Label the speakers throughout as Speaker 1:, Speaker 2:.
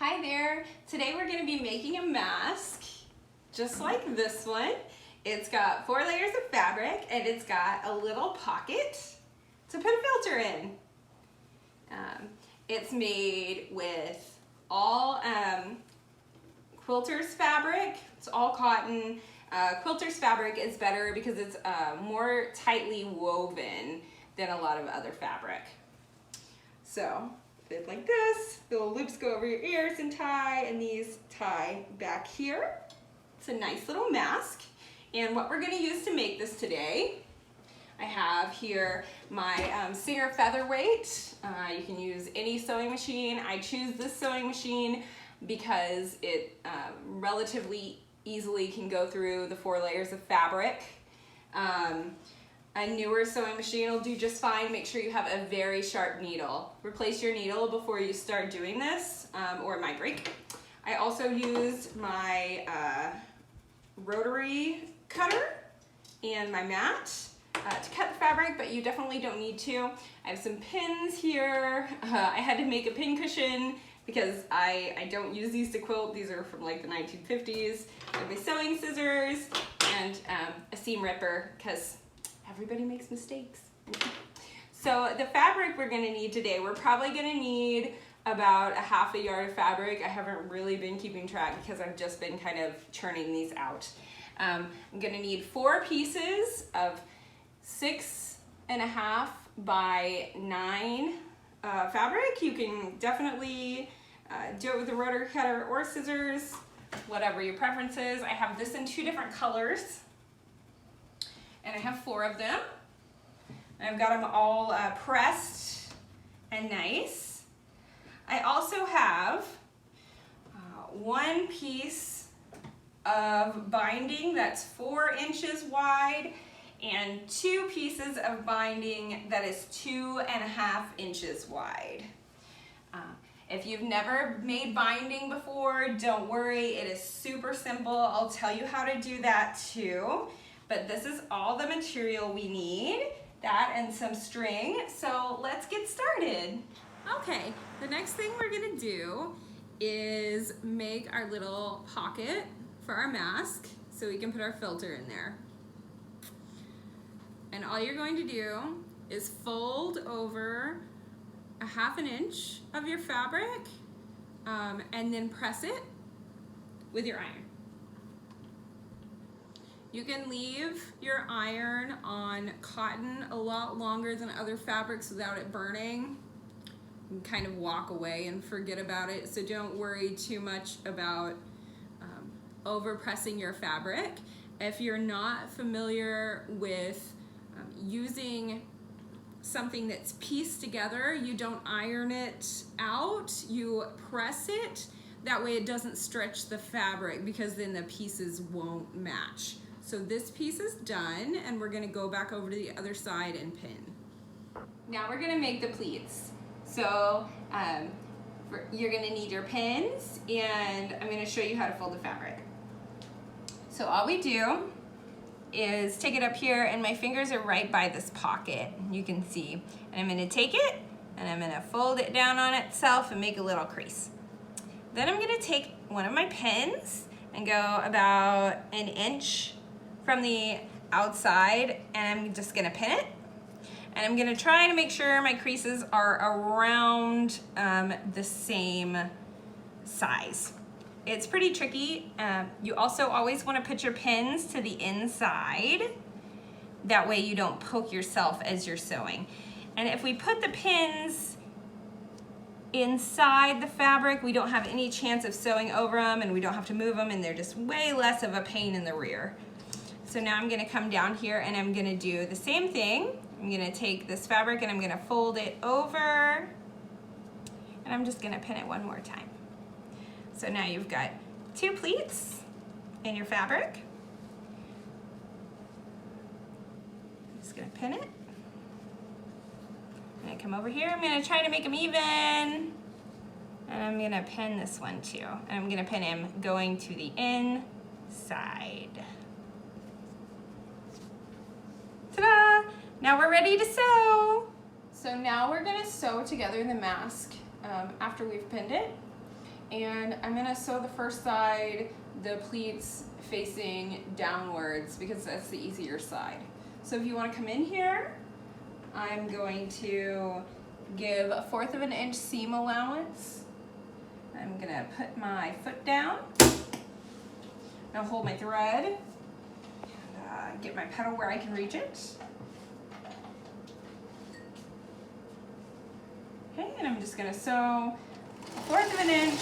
Speaker 1: Hi there. Today we're going to be making a mask just like this one. It's got 4 layers of fabric and it's got a little pocket to put a filter in. It's made with all quilters fabric. It's all cotton. Quilters fabric is better because it's more tightly woven than a lot of other fabric. So fit like this. The little loops go over your ears and tie, and these tie back here. It's a nice little mask. And what we're going to use to make this today, I have here my Singer Featherweight. You can use any sewing machine. I choose this sewing machine because it relatively easily can go through the 4 layers of fabric. A newer sewing machine will do just fine. Make sure you have a very sharp needle. Replace your needle before you start doing this, or it might break. I also used my rotary cutter and my mat to cut the fabric, but you definitely don't need to. I have some pins here. I had to make a pin cushion because I don't use these to quilt. These are from like the 1950s. I have my sewing scissors and a seam ripper because everybody makes mistakes. So the fabric we're gonna need today, we're probably gonna need about a ½ yard of fabric. I haven't really been keeping track because I've just been kind of churning these out. I'm gonna need 4 pieces of 6.5 by 9 fabric. You can definitely do it with a rotary cutter or scissors, whatever your preference is. I have this in 2 different colors. And I have 4 of them. I've got them all pressed and nice. I also have 1 piece of binding that's 4 inches wide and 2 pieces of binding that is 2.5 inches wide. If you've never made binding before, don't worry, it is super simple. I'll tell you how to do that too. But this is all the material we need, that and some string. So let's get started. Okay, the next thing we're gonna do is make our little pocket for our mask so we can put our filter in there. And all you're going to do is fold over a ½ inch of your fabric and then press it with your iron. You can leave your iron on cotton a lot longer than other fabrics without it burning. You can kind of walk away and forget about it, so don't worry too much about over pressing your fabric. If you're not familiar with using something that's pieced together, you don't iron it out, you press it. That way it doesn't stretch the fabric because then the pieces won't match. So this piece is done, and we're gonna go back over to the other side and pin. Now we're gonna make the pleats. So you're gonna need your pins, and I'm gonna show you how to fold the fabric. So all we do is take it up here, and my fingers are right by this pocket, you can see. And I'm gonna take it, and I'm gonna fold it down on itself and make a little crease. Then I'm gonna take one of my pins and go about 1 inch from the outside, and I'm just gonna pin it. And I'm gonna try to make sure my creases are around the same size. It's pretty tricky. You also always wanna put your pins to the inside. That way you don't poke yourself as you're sewing. And if we put the pins inside the fabric, we don't have any chance of sewing over them, and we don't have to move them, and they're just way less of a pain in the rear. So now I'm gonna come down here and I'm gonna do the same thing. I'm gonna take this fabric and I'm gonna fold it over, and I'm just gonna pin it one more time. So now you've got 2 pleats in your fabric. I'm just gonna pin it. I'm gonna come over here, I'm gonna try to make them even, and I'm gonna pin this one too. And I'm gonna pin him going to the inside. Ta-da! Now we're ready to sew. So now we're gonna sew together the mask after we've pinned it. And I'm gonna sew the first side, the pleats facing downwards because that's the easier side. So if you wanna come in here, I'm going to give 1/4 of an inch seam allowance. I'm gonna put my foot down. Now hold my thread and get my petal where I can reach it. Okay, and I'm just gonna sew 1/4 of an inch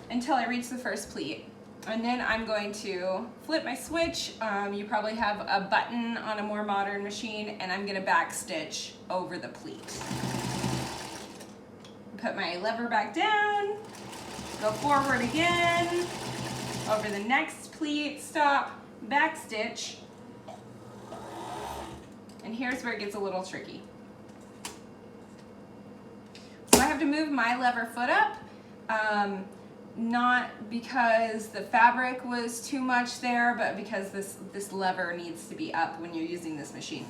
Speaker 1: until I reach the first pleat. And then I'm going to flip my switch. You probably have a button on a more modern machine, and I'm gonna back stitch over the pleat. Put my lever back down, go forward again, over the next pleat, stop, back stitch, and here's where it gets a little tricky. So I have to move my lever foot up, not because the fabric was too much there, but because this lever needs to be up when you're using this machine.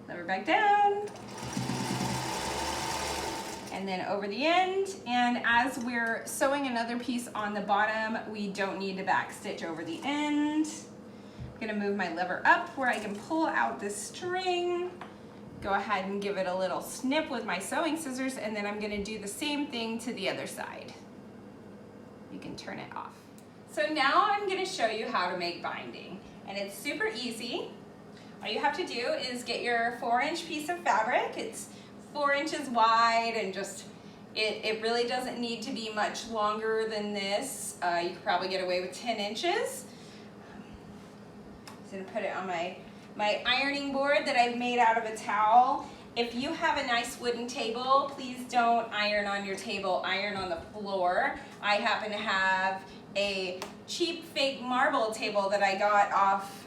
Speaker 1: Lever back down, and then over the end. And as we're sewing another piece on the bottom, we don't need to back stitch over the end. I'm gonna move my lever up where I can pull out this string, go ahead and give it a little snip with my sewing scissors, and then I'm gonna do the same thing to the other side. You can turn it off. So now I'm gonna show you how to make binding, and it's super easy. All you have to do is get your 4-inch piece of fabric. It's 4 inches wide, and just, it really doesn't need to be much longer than this. You could probably get away with 10 inches. I'm gonna put it on my ironing board that I've made out of a towel. If you have a nice wooden table, please don't iron on your table, iron on the floor. I happen to have a cheap fake marble table that I got off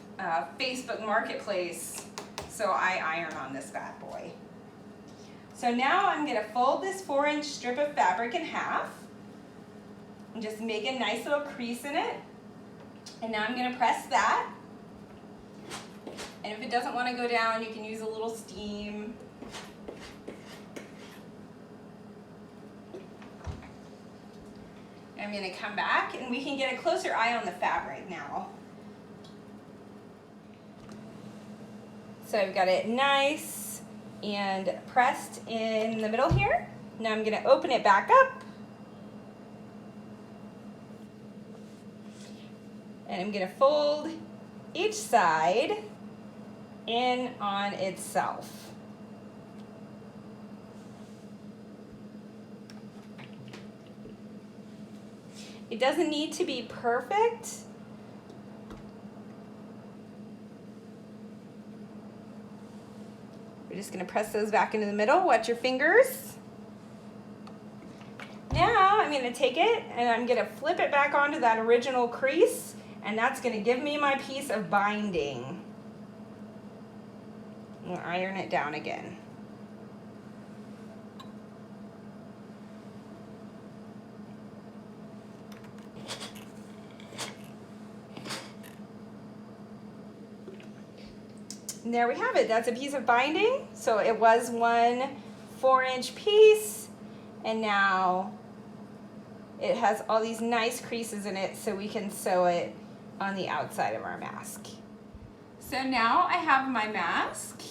Speaker 1: Facebook Marketplace, so I iron on this bad boy. So now I'm gonna fold this 4-inch strip of fabric in half and just make a nice little crease in it. And now I'm gonna press that. And if it doesn't want to go down, you can use a little steam. I'm going to come back and we can get a closer eye on the fabric now. So I've got it nice and pressed in the middle here. Now I'm going to open it back up. And I'm going to fold each side in on itself. It doesn't need to be perfect. We're just going to press those back into the middle. Watch your fingers. Now I'm going to take it and I'm going to flip it back onto that original crease, and that's going to give me my piece of binding. We'll iron it down again. And there we have it. That's a piece of binding. So it was one 4-inch piece, and now it has all these nice creases in it, so we can sew it on the outside of our mask. So now I have my mask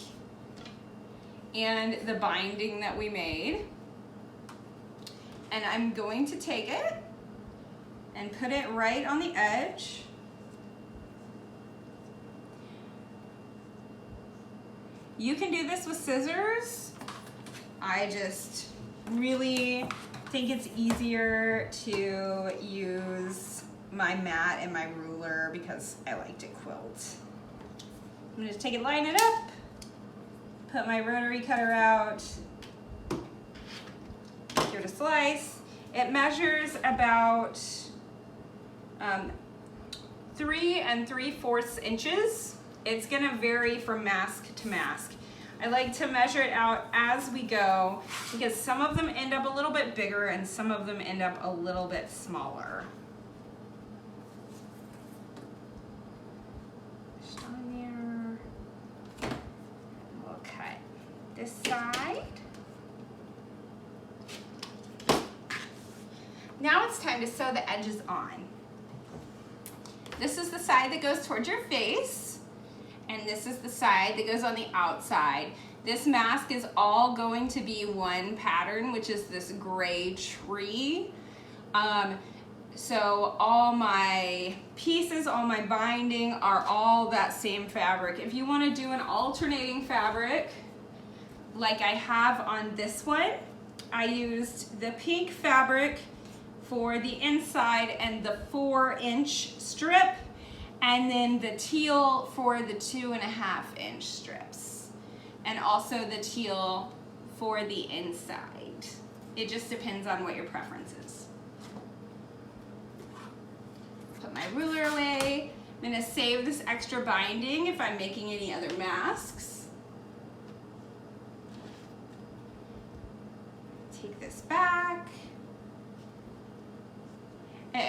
Speaker 1: and the binding that we made, and I'm going to take it and put it right on the edge. You can do this with scissors. I just really think it's easier to use my mat and my ruler because I like to quilt. I'm gonna just take it, line it up, put my rotary cutter out, give it a slice. It measures about 3 3/4 inches. It's gonna vary from mask to mask. I like to measure it out as we go because some of them end up a little bit bigger and some of them end up a little bit smaller. Just on there. this side. Now it's time to sew the edges on. This is the side that goes towards your face, and this is the side that goes on the outside. This mask is all going to be one pattern, which is this gray tree. So all my pieces, all my binding are all that same fabric. If you want to do an alternating fabric, like I have on this one, I used the pink fabric for the inside and the 4-inch strip, and then the teal for the 2.5-inch strips, and also the teal for the inside. It just depends on what your preference is. Put my ruler away. I'm gonna save this extra binding if I'm making any other masks. Take this back.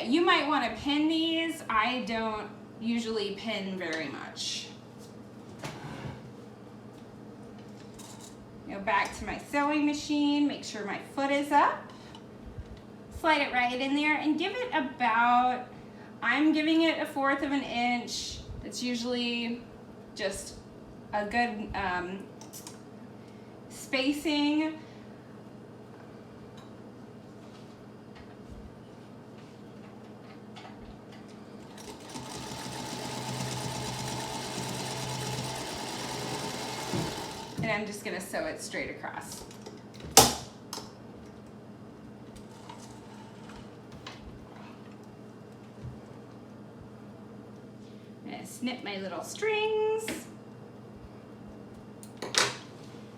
Speaker 1: You might want to pin these. I don't usually pin very much. Go back to my sewing machine, make sure my foot is up. Slide it right in there and give it about, I'm giving it 1/4 of an inch. It's usually just a good spacing. And I'm just gonna sew it straight across. I'm gonna snip my little strings.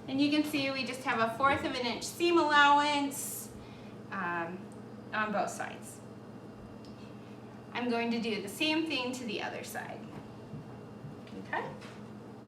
Speaker 1: And you can see we just have a 1/4 of an inch seam allowance on both sides. I'm going to do the same thing to the other side.